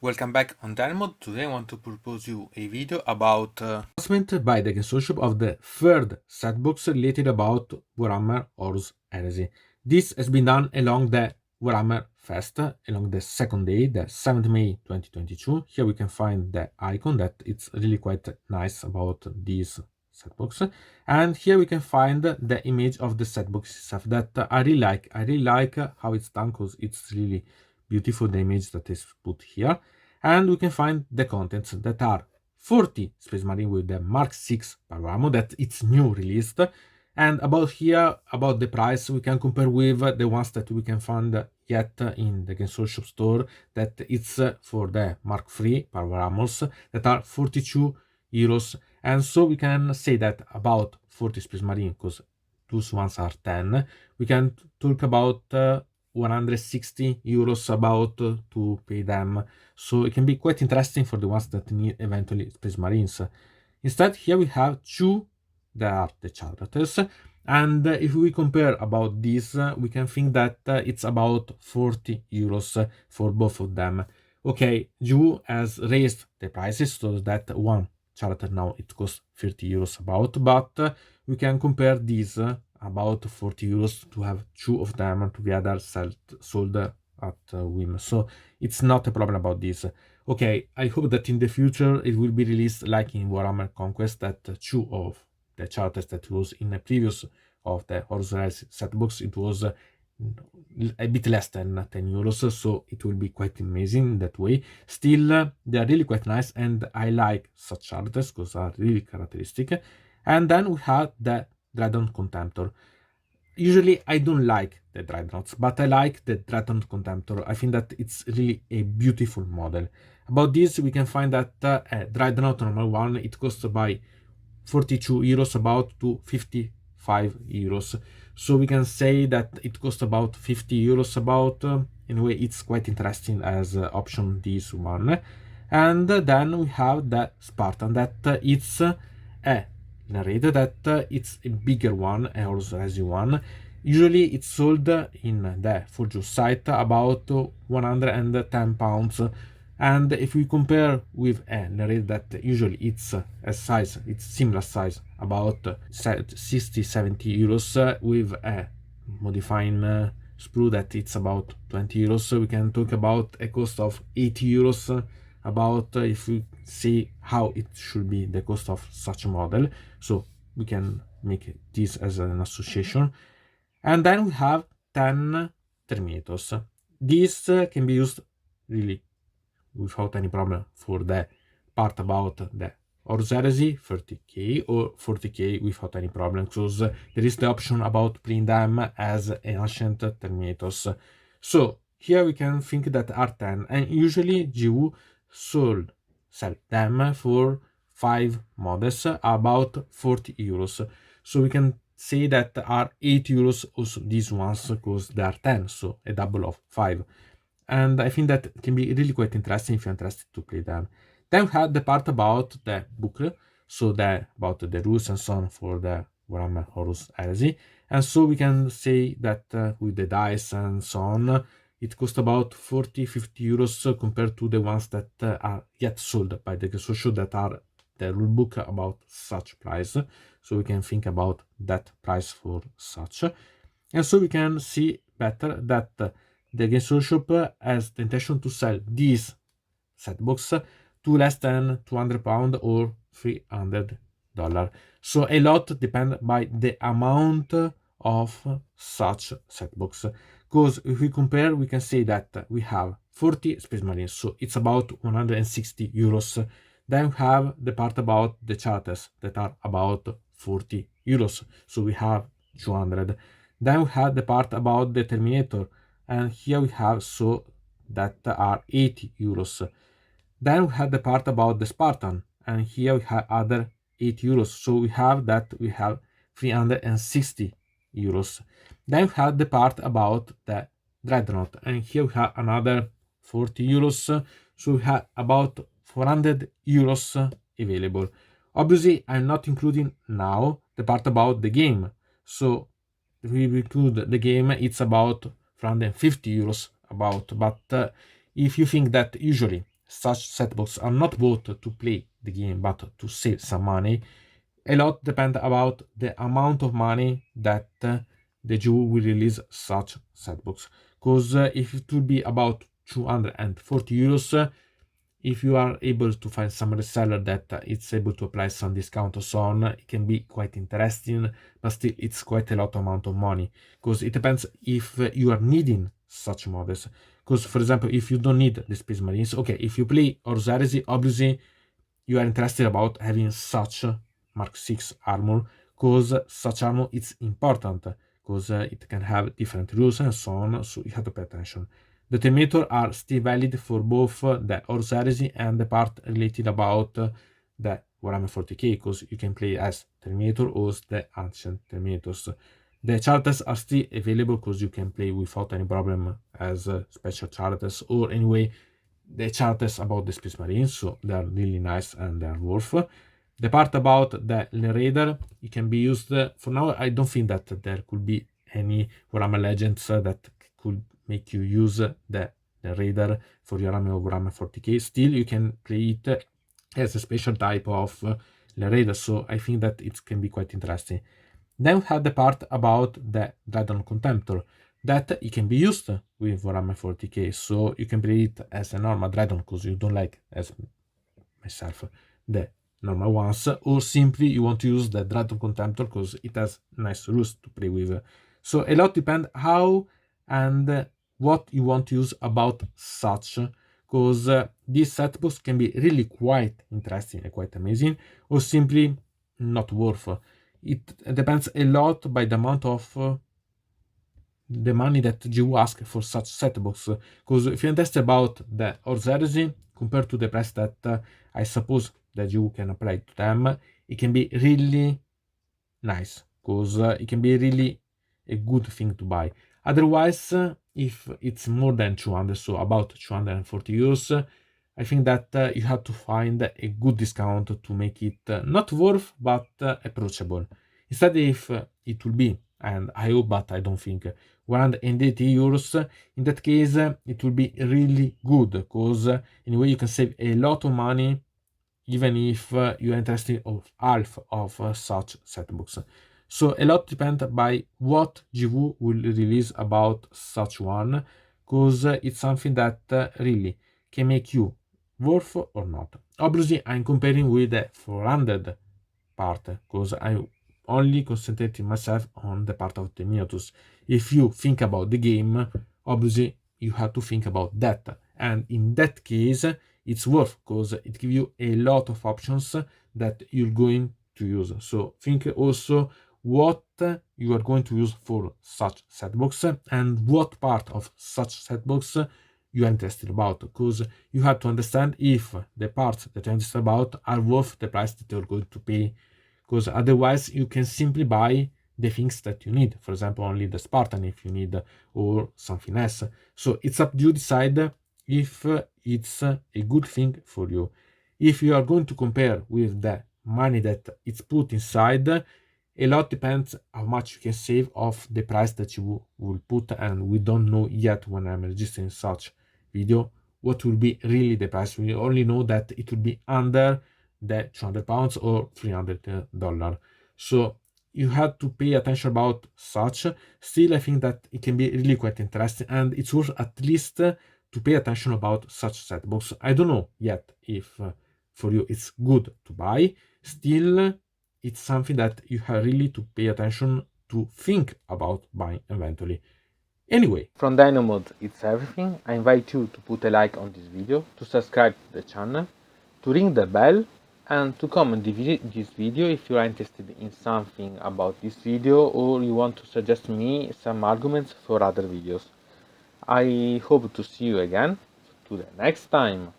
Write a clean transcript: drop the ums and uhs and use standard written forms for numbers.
Welcome back on Diamond. Today I want to propose you a video about announcement by the consortium of the third setbox related about Warhammer Horus Heresy. This has been done along the Warhammer Fest, along the second day, the 7th May 2022. Here we can find the icon that it's really quite nice about this setbox. And here we can find the image of the setbox itself that I really like. I really like how it's done because it's really beautiful, the image that is put here. And we can find the contents that are 40 Space Marine with the Mark 6 power armor that it's new released. And about here, about the price, we can compare with the ones that we can find yet in the Games Workshop store, that it's for the Mark 3 power armors that are 42 euros. And so we can say that about 40 Space Marine, because those ones are 10, we can talk about 160 euros about to pay them. So it can be quite interesting for the ones that need eventually Space Marines. Instead, here we have two that are the charters. And if we compare about this, we can think that it's about 40 euros for both of them. Okay, Ju has raised the prices so that one charter now it costs 30 euros about, but we can compare these about 40 euros to have two of them together sold at whim. So it's not a problem about this. Okay, I hope that in the future it will be released like in Warhammer Conquest, that two of the charters that was in the previous of the Horus Heresy setbox, it was a bit less than 10 euros, so it will be quite amazing in that way. Still, they are really quite nice, and I like such charters because they are really characteristic. And then we have the Dreadnought Contemptor. Usually I don't like the Dreadnoughts, but I like the Dreadnought Contemptor. I think that it's really a beautiful model. About this, we can find that a Dreadnought normal one, it costs by 42 euros about to 55 euros. So we can say that it costs about 50 euros about. Anyway, it's quite interesting as option, this one. And then we have the Spartan, that it's a narrated that it's a bigger one, a Horus Heresy one. Usually it's sold in the Forge site about 110 pounds. And if we compare with a narrated that usually it's a size, it's similar size, about 60-70 euros, with a modifying sprue that it's about 20 euros, so we can talk about a cost of 80 euros about if we see how it should be the cost of such a model. So we can make this as an association. And then we have 10 Terminators. This can be used really without any problem for the part about the Horus Heresy 30k or 40k without any problem, because there is the option about playing them as ancient Terminators. So here we can think that are 10, and usually GU sell them for 5 models about 40 euros. So we can say that are 8 euros also these ones, because they are 10, so a double of 5. And I think that can be really quite interesting if you're interested to play them. Then we had the part about the book, so about the rules and so on for the Warhammer Horus Heresy. And so we can say that with the dice and so on, it costs about 40-50 euros compared to the ones that are yet sold by the consortium that are the rulebook about such price. So we can think about that price for such. And so we can see better that the Games Workshop has the intention to sell this setbox to less than £200 or $300. So a lot depends by the amount of such setbox. Because if we compare, we can say that we have 40 Space Marines, so it's about 160 euros. Then we have the part about the charters that are about 40 euros, so we have 200. Then we have the part about the Terminator, and here we have so that are 80 euros. Then we have the part about the Spartan, and here we have other 8 euros, so we have 360 euros. Then we have the part about the Dreadnought, and here we have another 40 euros, so we have about 400 euros available. Obviously, I'm not including now the part about the game, so if we include the game, it's about 450 euros about. But if you think that usually such setbooks are not bought to play the game but to save some money, a lot depend about the amount of money that the Jew will release such setbooks. Because if it will be about 240 euros, if you are able to find some reseller that it's able to apply some discount or so on, it can be quite interesting, but still it's quite a lot amount of money, because it depends if you are needing such models. Because for example, if you don't need the Space Marines, okay, if you play Horus Heresy, obviously you are interested about having such Mark 6 armor, because such armor is important, because it can have different rules and so on, so you have to pay attention. The Terminator are still valid for both the Horus Heresy and the part related about the Warhammer 40k, because you can play as Terminator or the Ancient Terminators. The charters are still available because you can play without any problem as special charters, or anyway, the charters about the Space Marines, so they are really nice and they are worth. The part about the Raider, it can be used for now. I don't think that there could be any Warhammer Legends that could make you use the Raider for your army of Warhammer 40k. Still, you can play it as a special type of Raider, so I think that it can be quite interesting. Then we have the part about the Dreadnought Contemptor, that it can be used with Warhammer 40k, so you can play it as a normal Dreadnought because you don't like, as myself, the normal ones, or simply you want to use the Dreadnought Contemptor because it has nice rules to play with. So a lot depends how and what you want to use about such, because these setbooks can be really quite interesting and quite amazing, or simply not worth. It depends a lot by the amount of the money that you ask for such setbooks. Because if you invest about the Horus Heresy compared to the price that I suppose that you can apply to them, it can be really nice, because it can be really a good thing to buy. Otherwise, if it's more than 200, so about 240 euros, I think that you have to find a good discount to make it not worth but approachable. Instead, if it will be, and I hope but I don't think, 180 euros, in that case it will be really good, because anyway you can save a lot of money even if you are interested of half of such setbooks. So a lot depends by what GW will release about such one, because it's something that really can make you worth or not. Obviously, I'm comparing with the 400 part, because I only concentrating myself on the part of the Terminators. If you think about the game, obviously you have to think about that, and in that case it's worth, because it gives you a lot of options that you're going to use. So think also what you are going to use for such setbox and what part of such setbox you are interested about, because you have to understand if the parts that you're interested about are worth the price that you're going to pay, because otherwise you can simply buy the things that you need, for example only the Spartan if you need, or something else. So it's up to you to decide if it's a good thing for you. If you are going to compare with the money that it's put inside, a lot depends how much you can save of the price that you will put, and we don't know yet when I'm registering such video what will be really the price. We only know that it will be under the £200 or $300. So you have to pay attention about such. Still, I think that it can be really quite interesting, and it's worth at least to pay attention about such setbooks. I don't know yet if for you it's good to buy. Still, it's something that you have really to pay attention to think about buying eventually. Anyway, from Dino Mode, it's everything. I invite you to put a like on this video, to subscribe to the channel, to ring the bell, and to comment this video if you are interested in something about this video, or you want to suggest me some arguments for other videos. I hope to see you again to the next time.